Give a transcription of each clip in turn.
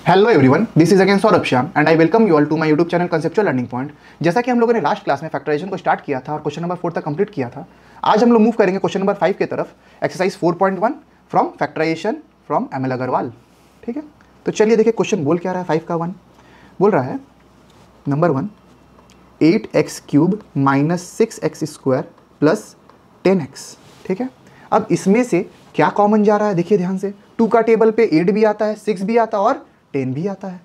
Hello everyone, this is again Saurabh Shyam and I welcome you all to my YouTube channel conceptual learning point. जैसा कि हम लोगों ने last class में factorisation को स्टार्ट किया था और क्वेश्चन नंबर 4 तक कंप्लीट किया था, आज हम लोग मूव करेंगे क्वेश्चन नंबर 5 की तरफ, exercise 4.1 from factorisation from ML Agrawal. ठीक है, तो चलिए देखिए क्वेश्चन बोल क्या रहा है। 5 का 1 बोल रहा है number 1 8x³ minus 6x² plus 10x। ठीक है, अब इसमें से क्या कॉमन जा रहा है देखिए ध्यान से। 2 का टेबल पे 8 भी आता है, 6 भी आता है और 10 भी आता है,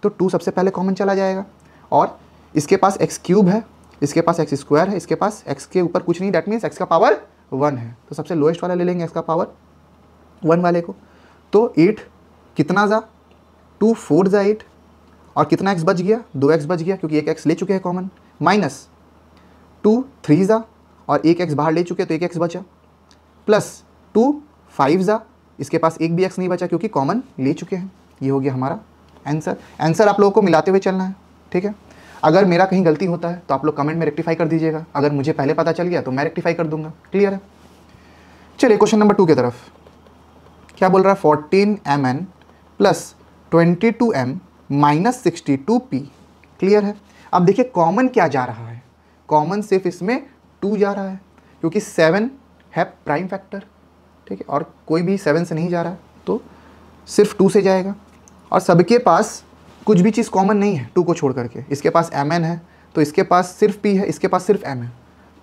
तो 2 सबसे पहले कॉमन चला जाएगा। और इसके पास x³ है, इसके पास x² है, इसके पास x के ऊपर कुछ नहीं, दैट मीन्स x का पावर 1 है, तो सबसे लोएस्ट वाला ले लेंगे x का पावर 1 वाले को। तो 8 कितना जा 2 4 जा 8 और कितना x बच गया 2x बच गया क्योंकि एक x ले चुके हैं कॉमन, माइनस 2 3 जा और एक x बाहर ले चुके तो एक x बचा, प्लस 2 5 जा, इसके पास एक भी x नहीं बचा क्योंकि कॉमन ले चुके हैं। ये हो गया हमारा आंसर। आंसर आप लोगों को मिलाते हुए चलना है। ठीक है, अगर मेरा कहीं गलती होता है तो आप लोग कमेंट में रेक्टिफाई कर दीजिएगा, अगर मुझे पहले पता चल गया तो मैं रेक्टिफाई कर दूंगा। क्लियर है, चलिए क्वेश्चन नंबर 2 की तरफ। क्या बोल रहा है 14mn plus 22m minus 62p। Clear है, अब देखिए कॉमन क्या जा रहा है, कॉमन सिर्फ इसमें 2 जा रहा है क्योंकि 7 है प्राइम फैक्टर। ठीक है, और कोई भी 7 से नहीं जा रहा है तो सिर्फ 2 से जाएगा। और सबके पास कुछ भी चीज़ कॉमन नहीं है 2 को छोड़ करके। इसके पास mn है तो इसके पास सिर्फ p है, इसके पास सिर्फ m है,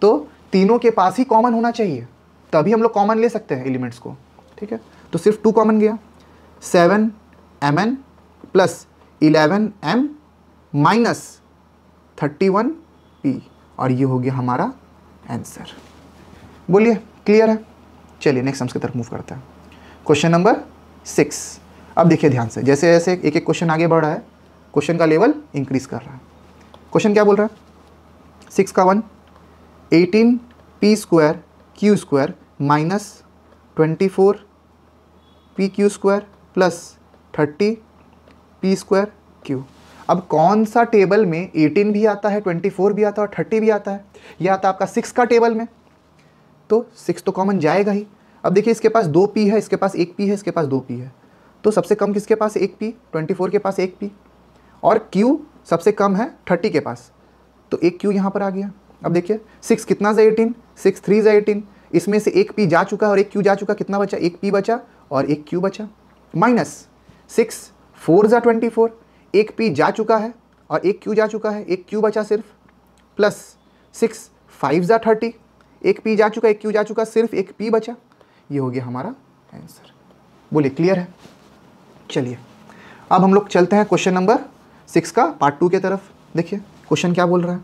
तो तीनों के पास ही कॉमन होना चाहिए, तभी हम लोग कॉमन ले सकते हैं एलिमेंट्स को। ठीक है, तो सिर्फ 2 कॉमन गया, 7mn plus 11m minus 31p, और ये हो गया हमारा आंसर। बोलिए क्लियर है। चलिए नेक्स्ट सम्स की तरफ मूव करते हैं। Question number 6। अब देखिए ध्यान से, जैसे जैसे एक एक क्वेश्चन आगे बढ़ रहा है क्वेश्चन का लेवल इंक्रीज कर रहा है। क्वेश्चन क्या बोल रहा है 6 का 1 18p² q² minus 24p² plus 30p² q। अब कौन सा टेबल में 18 भी आता है, 24 भी आता है और 30 भी आता है? यह आता है आपका 6 का टेबल में, तो 6 तो कॉमन जाएगा ही। अब देखिए इसके पास 2p है, इसके पास 1p है, इसके पास 2p है, तो सबसे कम किसके पास 1p, 24 के पास 1p, और q सबसे कम है 30 के पास, तो एक q यहाँ पर आ गया। अब देखिए 6 कितना जा 18, 6 3 जा 18, इसमें से एक p जा चुका है और एक q जा चुका, कितना बचा, एक p बचा और एक q बचा, माइनस 6 4 जा 24, एक p जा चुका है और एक q जा चुका है, एक q बचा सिर्फ, प्लस 6 5 जा 30, एक p जा चुका, एक q जा चुका, सिर्फ एक p बचा। ये हो गया हमारा आंसर। बोलिए क्लियर है। चलिए अब हम लोग चलते हैं क्वेश्चन नंबर 6 का पार्ट 2 की तरफ। देखिए क्वेश्चन क्या बोल रहा है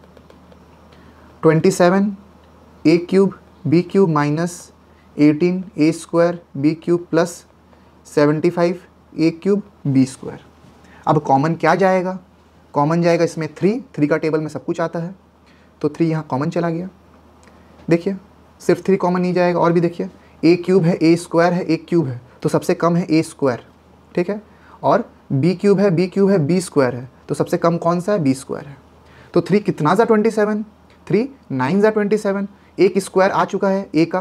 27a³ b³ minus 18a² b³ plus 75a³ b²। अब कॉमन क्या जाएगा, कॉमन जाएगा इसमें 3 का टेबल में सब कुछ आता है, तो 3 यहाँ कॉमन चला गया। देखिए सिर्फ 3 कॉमन नहीं जाएगा, और भी देखिए a³ है, a² है, a³ है, तो सबसे कम है a²। ठीक है, और b³ है, b³ है, b² है, तो सबसे कम कौन सा है, b² है। तो 3 कितना जा 27, 3 9 जा 27, एक स्क्वायर आ चुका है a का,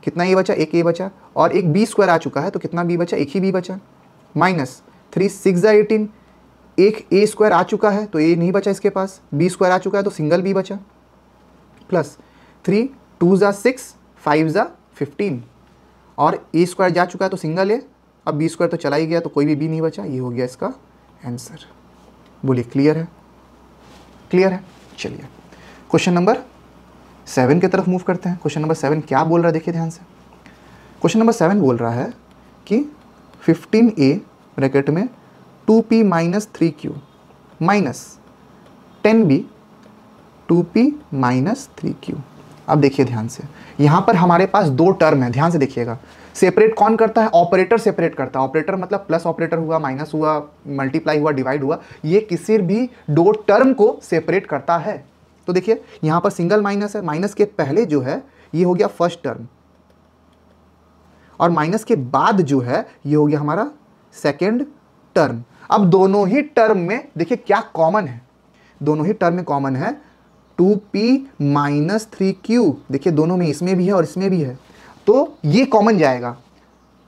कितना a बचा, एक a बचा, और एक b² आ चुका है तो कितना b बचा, एक ही b बचा, माइनस 3 6 जा 18, एक a² आ चुका है तो a नहीं बचा इसके पास, b² आ चुका है तो सिंगल b बचा, प्लस 3 2 जा 6 5 जा 15, और a² जा चुका है तो सिंगल है, अब b² तो चला ही गया तो कोई भी b नहीं बचा। ये हो गया इसका आंसर। बोलिए क्लियर है। क्लियर है, चलिए क्वेश्चन नंबर 7 की तरफ मूव करते हैं। क्वेश्चन नंबर 7 क्या बोल रहा है देखिए ध्यान से। क्वेश्चन नंबर 7 बोल रहा है कि 15a ब्रैकेट में 2p minus 3q minus 10b 2p minus 3q। अब देखिए ध्यान से, यहाँ पर हमारे पास 2 टर्म है, ध्यान से देखिएगा। सेपरेट कौन करता है, ऑपरेटर सेपरेट करता है। ऑपरेटर मतलब प्लस ऑपरेटर हुआ, माइनस हुआ, मल्टीप्लाई हुआ, डिवाइड हुआ, ये किसी भी 2 टर्म को सेपरेट करता है। तो देखिए यहाँ पर सिंगल माइनस है, माइनस के पहले जो है ये हो गया फर्स्ट टर्म, और माइनस के बाद जो है ये हो गया हमारा सेकेंड टर्म। अब दोनों ही टर्म में देखिए क्या कॉमन है, दोनों ही टर्म में कॉमन है 2p माइनस 3q। देखिए दोनों में, इसमें भी है और इसमें भी है, तो ये कॉमन जाएगा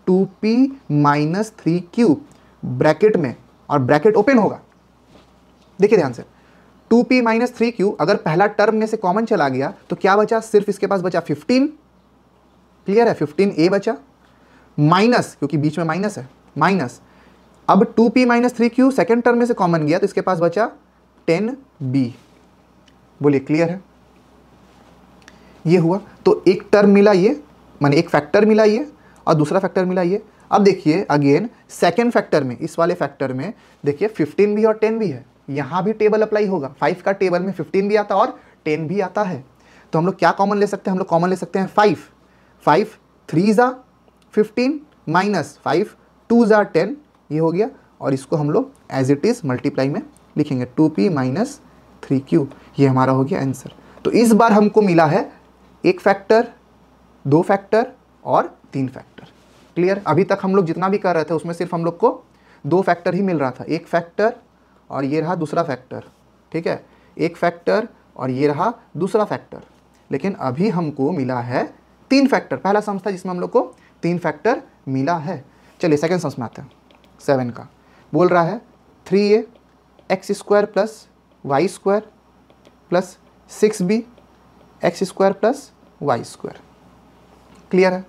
2p माइनस 3q ब्रैकेट में और ब्रैकेट ओपन होगा। देखिए ध्यान से, 2p माइनस 3q अगर पहला टर्म में से कॉमन चला गया तो क्या बचा, सिर्फ इसके पास बचा 15, क्लियर है, 15a बचा, माइनस, क्योंकि बीच में माइनस है, माइनस, अब 2p minus 3q second term में से कॉमन गया तो इसके पास बचा 10b। बोलिए क्लियर है, ये हुआ। तो एक टर्म मिला ये, माने एक फैक्टर मिला ये और दूसरा फैक्टर मिला ये। अब देखिए अगेन सेकेंड फैक्टर में, इस वाले फैक्टर में देखिए 15 भी और 10 भी है, यहाँ भी टेबल अप्लाई होगा। 5 का टेबल में 15 भी आता है और 10 भी आता है। तो हम लोग क्या कॉमन ले सकते हैं, हम लोग कॉमन ले सकते हैं 5, 5 3 ज़ा 15 माइनस 5 2 ज़ा 10, ये हो गया। और इसको हम लोग एज इट इज़ मल्टीप्लाई में लिखेंगे, 2p माइनस 3q, ये हमारा हो गया आंसर। तो इस बार हमको मिला है एक फैक्टर, दो फैक्टर और तीन फैक्टर। क्लियर, अभी तक हम लोग जितना भी कर रहे थे उसमें सिर्फ हम लोग को दो फैक्टर ही मिल रहा था, एक फैक्टर और ये रहा दूसरा फैक्टर, ठीक है, एक फैक्टर और ये रहा दूसरा फैक्टर। लेकिन अभी हमको मिला है तीन फैक्टर। पहला सम था जिसमें हम लोग को तीन फैक्टर मिला है। चलिए सेकेंड सम में आते हैं। 7 का बोल रहा है 3a x square plus y square plus 6b x square plus y square. Clear है।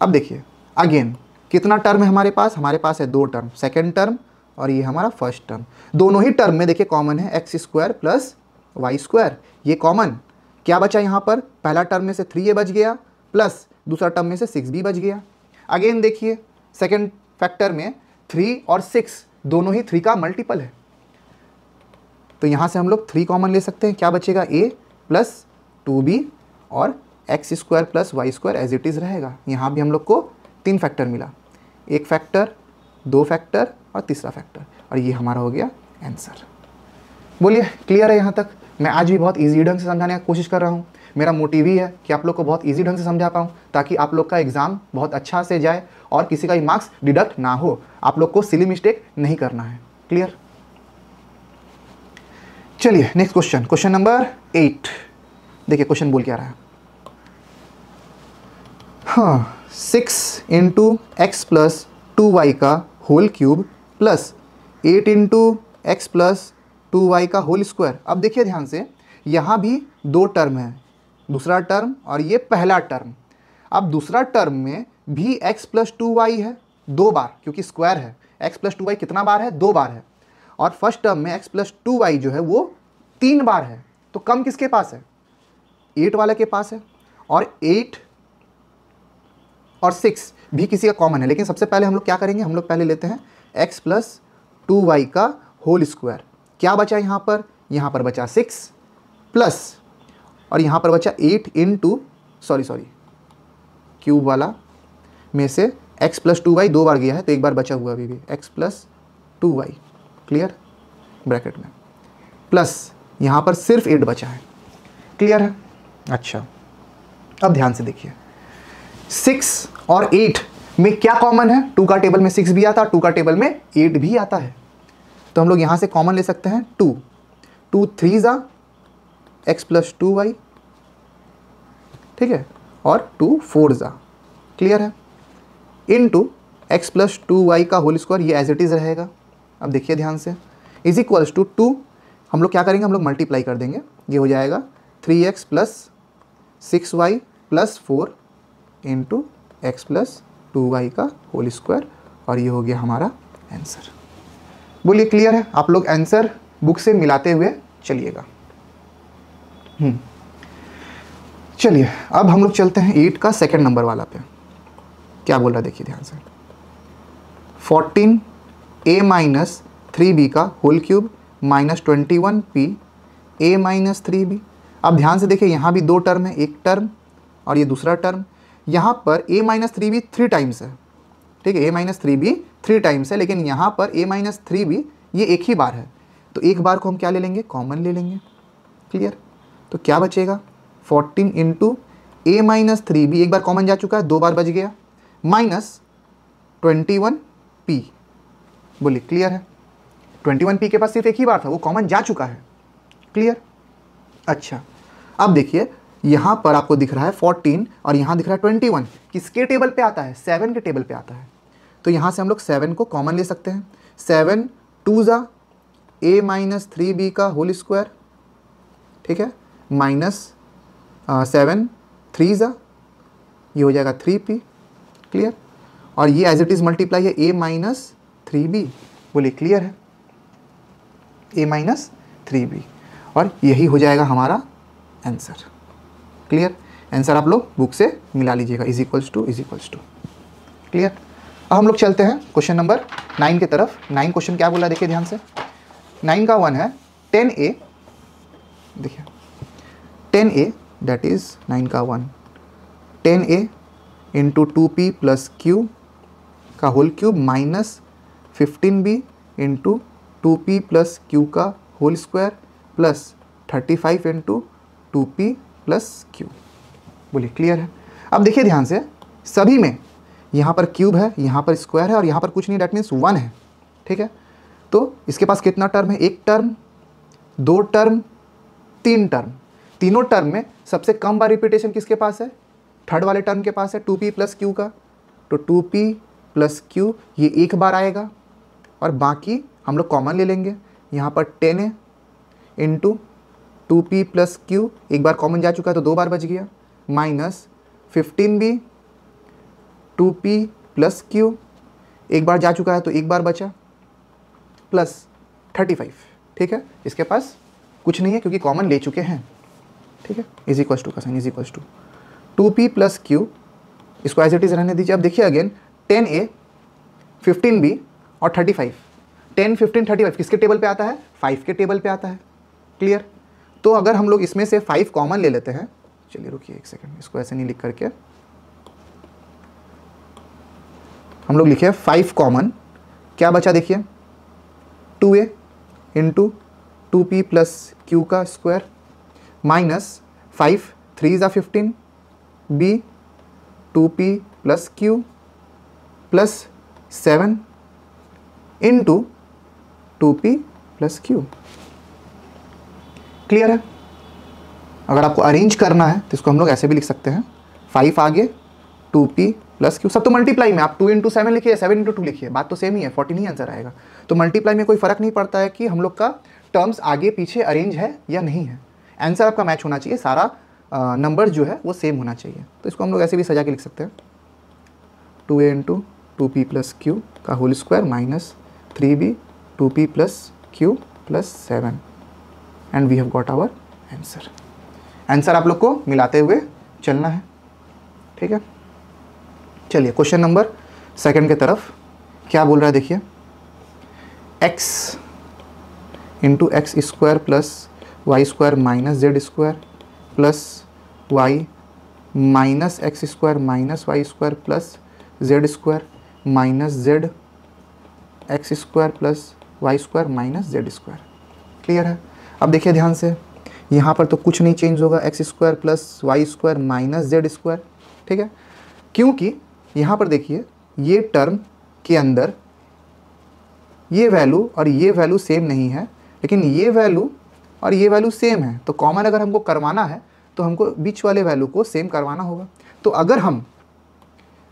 अब देखिए अगेन कितना टर्म है हमारे पास है दो टर्म, सेकेंड टर्म और ये हमारा फर्स्ट टर्म। दोनों ही टर्म में देखिए कॉमन है x square plus y square, ये कॉमन। क्या बचा यहाँ पर, पहला टर्म में से 3a बच गया प्लस दूसरा टर्म में से 6b बच गया। अगेन देखिए सेकेंड फैक्टर में 3 और 6 दोनों ही 3 का मल्टीपल है, तो यहाँ से हम लोग 3 कॉमन ले सकते हैं। क्या बचेगा, a प्लस 2b और x square plus y square as it is रहेगा। यहाँ भी हम लोग को तीन फैक्टर मिला, एक फैक्टर, दो फैक्टर और तीसरा फैक्टर, और ये हमारा हो गया आंसर। बोलिए क्लियर है यहाँ तक। मैं आज भी बहुत इजी ढंग से समझाने की कोशिश कर रहा हूँ। मेरा मोटिव ही है कि आप लोग को बहुत इजी ढंग से समझा पाऊँ, ताकि आप लोग का एग्ज़ाम बहुत अच्छा से जाए और किसी का भी मार्क्स डिडक्ट ना हो। आप लोग को सिली मिस्टेक नहीं करना है। क्लियर। चलिए नेक्स्ट क्वेश्चन, क्वेश्चन नंबर 8। देखिए क्वेश्चन बोल क्या रहा है, हाँ 6 इंटू एक्स प्लस 2y का whole cube plus 8 into x plus 2y का होल स्क्वायर। अब देखिए ध्यान से, यहाँ भी दो टर्म है, दूसरा टर्म और ये पहला टर्म। अब दूसरा टर्म में भी x प्लस 2y है दो बार, क्योंकि स्क्वायर है। x प्लस 2y कितना बार है, दो बार है। और फर्स्ट टर्म में x प्लस 2y जो है वो 3 बार है। तो कम किसके पास है, 8 वाले के पास है। और 8 और 6 भी किसी का कॉमन है। लेकिन सबसे पहले हम लोग क्या करेंगे, हम लोग पहले लेते हैं x प्लस 2y का होल स्क्वायर। क्या बचा यहाँ पर बचा 6 प्लस, और यहाँ पर बचा 8 इंटू सॉरी क्यूब वाला में से x प्लस 2y दो बार गया है, तो एक बार बचा हुआ अभी भी x plus 2y, clear, bracket में, प्लस यहाँ पर सिर्फ 8 बचा है। क्लियर है। अच्छा अब ध्यान से देखिए, 6 और 8 में क्या कॉमन है, 2 का टेबल में 6 भी आता है, 2 का टेबल में 8 भी आता है। तो हम लोग यहाँ से कॉमन ले सकते हैं 2, 2 3 ज़ा एक्स प्लस 2y, ठीक है, और 2 4 ज़ा, क्लियर है, इनटू एक्स प्लस 2y का होल स्क्वायर, ये एज इट इज़ रहेगा। अब देखिए ध्यान से, इज इक्वल्स टू 2, हम लोग क्या करेंगे, हम लोग मल्टीप्लाई कर देंगे, ये हो जाएगा 3x plus 6y plus 4 into x plus 2y का होल स्क्वायर, और ये हो गया हमारा आंसर। बोलिए क्लियर है। आप लोग आंसर बुक से मिलाते हुए चलिएगा। चलिए अब हम लोग चलते हैं 8 का सेकंड नंबर वाला पे। क्या बोल रहा है देखिए ध्यान से, 14a माइनस 3b का whole cube minus 21p a minus 3b। अब ध्यान से देखिए, यहाँ भी दो टर्म है, एक टर्म और ये दूसरा टर्म। यहाँ पर a माइनस 3b 3 टाइम्स है, ठीक है, a माइनस 3b 3 टाइम्स है, लेकिन यहाँ पर a माइनस 3b ये एक ही बार है। तो एक बार को हम क्या ले लेंगे, कॉमन ले लेंगे। क्लियर। तो क्या बचेगा, 14 इंटू a माइनस 3b, एक बार कॉमन जा चुका है, दो बार बच गया, माइनस 21p। बोलिए क्लियर है। 21p के पास सिर्फ एक ही बार था, वो कॉमन जा चुका है। क्लियर। अच्छा अब देखिए, यहाँ पर आपको दिख रहा है 14 और यहाँ दिख रहा है 21, किसके टेबल पे आता है, 7 के टेबल पे आता है। तो यहाँ से हम लोग 7 को कॉमन ले सकते हैं। 7 2 ज़ा a माइनस 3b का होल स्क्वायर, ठीक है, माइनस 7 3 ज़ा, ये हो जाएगा 3p, क्लियर। और ये एज इट इज़ मल्टीप्लाई है a माइनस 3b, बोलिए क्लियर है, a माइनस 3b, और यही हो जाएगा हमारा आंसर, क्लियर। आंसर आप लोग बुक से मिला लीजिएगा, इज इक्वल्स टू क्लियर। अब हम लोग चलते हैं क्वेश्चन नंबर 9 की तरफ। 9 क्वेश्चन क्या बोला देखिए ध्यान से। 9 का 1 है 10a, देखिए 10a दैट इज 9 का 1 10a into 2p plus q का whole cube minus 15b into 2p plus q का whole square plus 35 into 2p plus q, बोलिए क्लियर है। अब देखिए ध्यान से, सभी में यहाँ पर क्यूब है, यहाँ पर स्क्वायर है और यहाँ पर कुछ नहीं, डैट मीन्स 1 है, ठीक है। तो इसके पास कितना टर्म है, एक टर्म, 2 टर्म, 3 टर्म। तीनों टर्म में सबसे कम बार रिपीटेशन किसके पास है, थर्ड वाले टर्म के पास है, 2p प्लस क्यू का। तो 2p प्लस क्यू ये एक बार आएगा और बाकी हम लोग कॉमन ले लेंगे। यहाँ पर 10 है इंटू 2p प्लस क्यू, एक बार कॉमन जा चुका है तो 2 बार बच गया, minus 15b 2p plus Q, एक बार जा चुका है तो एक बार बचा, प्लस 35, ठीक है। इसके पास कुछ नहीं है क्योंकि कॉमन ले चुके हैं, ठीक है। इज इक्वल्स टू का sign, is equals to 2p plus q, इसको एज इट इज रहने दीजिए। अब देखिए अगेन 10a 15b और 35, 10 15 35 किसके टेबल पे आता है, 5 के टेबल पे आता है, क्लियर। तो अगर हम लोग इसमें से 5 कॉमन ले लेते हैं, चलिए रुकिए एक सेकंड, इसको ऐसे नहीं लिख करके हम लोग लिखे 5 कॉमन, क्या बचा देखिए 2a into 2p plus q का स्क्वायर माइनस 5 3 ज़ा 15 b 2p plus q plus 7 into 2p plus Q, clear है। अगर आपको अरेंज करना है तो इसको हम लोग ऐसे भी लिख सकते हैं, 5 आगे 2p प्लस क्यू, सब तो मल्टीप्लाई में, आप 2 इंटू 7 लिखिए, 7 इंटू 2 लिखिए, बात तो सेम ही है, 14 ही आंसर आएगा। तो मल्टीप्लाई में कोई फर्क नहीं पड़ता है कि हम लोग का टर्म्स आगे पीछे अरेंज है या नहीं है, आंसर आपका मैच होना चाहिए, सारा नंबर जो है वो सेम होना चाहिए। तो इसको हम लोग ऐसे भी सजा के लिख सकते हैं, 2a into 2p plus q का whole square minus 3b 2p plus q plus 7 and we have got our answer. Answer आप लोग को मिलाते हुए चलना है, ठीक है। चलिए क्वेश्चन नंबर 2 की तरफ क्या बोल रहा है देखिए, x into x square plus y square minus z square plus y minus x square minus y square plus z square minus z x square plus y square minus z square, clear है। अब देखिए ध्यान से, यहाँ पर तो कुछ नहीं चेंज होगा, x square plus y square minus z square, ठीक है, क्योंकि यहाँ पर देखिए ये टर्म के अंदर ये वैल्यू और ये वैल्यू सेम नहीं है, लेकिन ये वैल्यू और ये वैल्यू सेम है। तो कॉमन अगर हमको करवाना है तो हमको बीच वाले वैल्यू को सेम करवाना होगा। तो अगर हम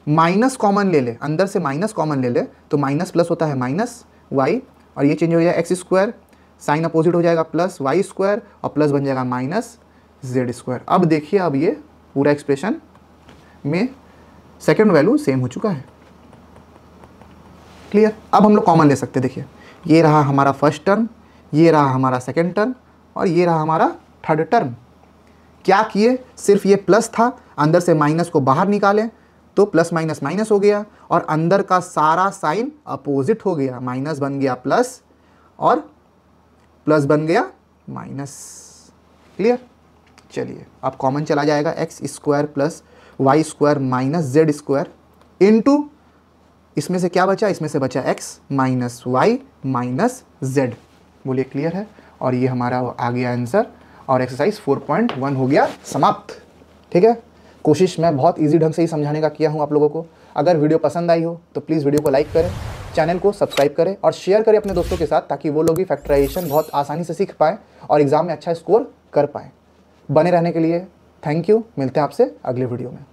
माइनस कॉमन ले ले, अंदर से माइनस कॉमन ले ले, तो माइनस प्लस होता है माइनस वाई, और ये चेंज हो जाएगा एक्स स्क्वायर, साइन अपोजिट हो जाएगा प्लस वाई स्क्वायर, और प्लस बन जाएगा माइनस जेड स्क्वायर। अब देखिए, अब ये पूरा एक्सप्रेशन में सेकंड वैल्यू सेम हो चुका है, क्लियर। अब हम लोग कॉमन ले सकते हैं, देखिए ये रहा हमारा फर्स्ट टर्म, ये रहा हमारा सेकंड टर्म, और ये रहा हमारा थर्ड टर्म। क्या किए, सिर्फ ये प्लस था, अंदर से माइनस को बाहर निकालें तो प्लस माइनस माइनस हो गया, और अंदर का सारा साइन अपोजिट हो गया, माइनस बन गया प्लस और प्लस बन गया माइनस, क्लियर। चलिए अब कॉमन चला जाएगा, x square plus y square minus z square into, इसमें से क्या बचा, इसमें से बचा x minus y minus z, बोलिए क्लियर है। और ये हमारा आ गया आंसर, और एक्सरसाइज 4.1 हो गया समाप्त, ठीक है। कोशिश मैं बहुत इजी ढंग से ही समझाने का किया हूँ आप लोगों को। अगर वीडियो पसंद आई हो तो प्लीज़ वीडियो को लाइक करें, चैनल को सब्सक्राइब करें और शेयर करें अपने दोस्तों के साथ, ताकि वो लोग भी फैक्टराइजेशन बहुत आसानी से सीख पाएँ और एग्जाम में अच्छा स्कोर कर पाएँ। बने रहने के लिए थैंक यू, मिलते हैं आपसे अगले वीडियो में।